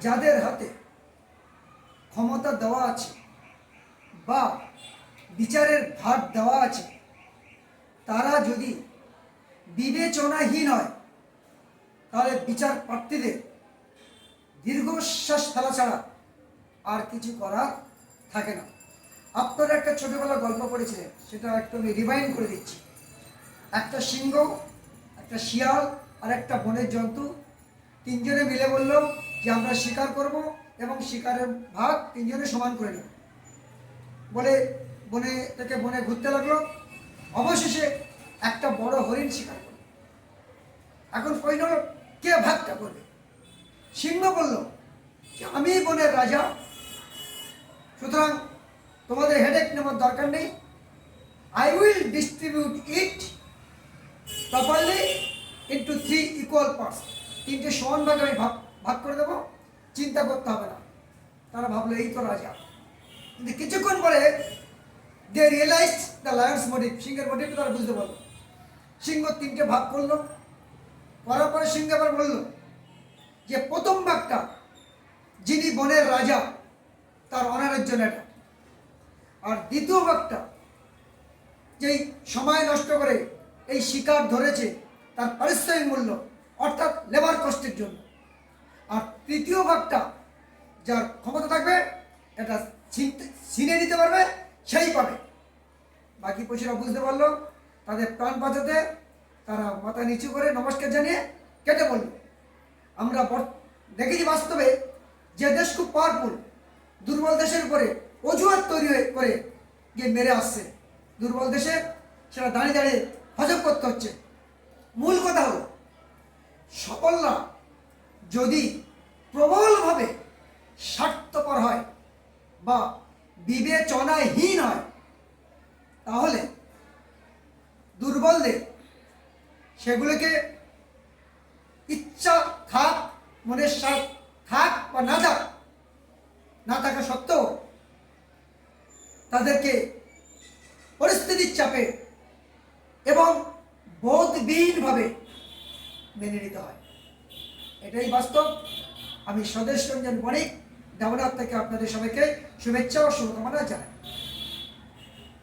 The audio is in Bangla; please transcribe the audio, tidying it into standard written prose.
যাদের হাতে ক্ষমতা দেওয়া আছে বা বিচারের ভার দেওয়া আছে, তারা যদি বিবেচনাহীন হয়, তাহলে বিচার প্রার্থীদের দীর্ঘশ্বাস ফেলা ছাড়া আর কিছু করার থাকে না। আপনারা একটা ছোটবেলার গল্প পড়েছিলেন, সেটা একটু আমি রিমাইন্ড করে দিচ্ছি। একটা সিংহ, একটা শিয়াল আর একটা বনের জন্তু, তিনজনে মিলে বলল যে আমরা শিকার করব এবং শিকারের ভাগ তিনজনে সমান করে নেব। বলে বনে থেকে বনে ঘুরতে লাগলো। অবশেষে একটা বড় হরিণ শিকার করল। এখন প্রশ্ন হলো, কে ভাগটা করবে? সিংহ বলল যে আমি বনের রাজা, সুতরাং তোমাদের হেডেক নেওয়ার দরকার নেই। I will distribute it properly into 3 equal parts. তিনটে সমান ভাগে আমি ভাগ করে দেবো, চিন্তা করতে হবে না। তারা ভাবলো এই তো রাজা। কিন্তু কিছুক্ষণ পরে দে রিয়েলাইজড দ্য লায়ন্স মোটিভ, সিংহের মোটিভটা তারা বুঝতে পারলো। সিংহ তিনটে ভাগ করলো, করার পরে সিংহ আবার বলল যে প্রথম ভাগটা যিনি বনের রাজা তার অনারের জন্য এটা, আর দ্বিতীয় ভাগটা যেই সময় নষ্ট করে এই শিকার ধরেছে তার পারিশ্রমিক মূল্য, অর্থাৎ লেবার কস্টের জন্য, আর তৃতীয় ভাগটা যার ক্ষমতা থাকবে এটা ছিনে নিতে পারবে সেই পাবে। বাকি পশুরা বুঝতে পারলো, তাদের প্রাণ বাঁচাতে তারা মাথা নিচু করে নমস্কার জানিয়ে কেটে পড়ল। আমরা দেখেছি বাস্তবে যে দেশ খুব পাওয়ারফুল, দুর্বল দেশের উপরে অজুহাত তৈরি করে গিয়ে মেরে আসছে। দুর্বল দেশে সেটা দাঁড়িয়ে দাঁড়িয়ে হজম করতে হচ্ছে। মূল কথা হলো, সফলরা যদি প্রবলভাবে স্বার্থপর হয় বা বিবেচনাহীন হয়, তাহলে দুর্বলদের সেগুলোকে ইচ্ছা থাক, মনের স্বাদ থাক বা না থাকা সত্ত্বেও তাদেরকে পরিস্থিতির চাপে এবং বোধবিহীনভাবে মেনে নিতে হয়। এটাই বাস্তব। আমি স্বদেশ রঞ্জন বণিক, দেবনাথ থেকে আপনাদের সবাইকে শুভেচ্ছা ও শুভকামনা জানাই।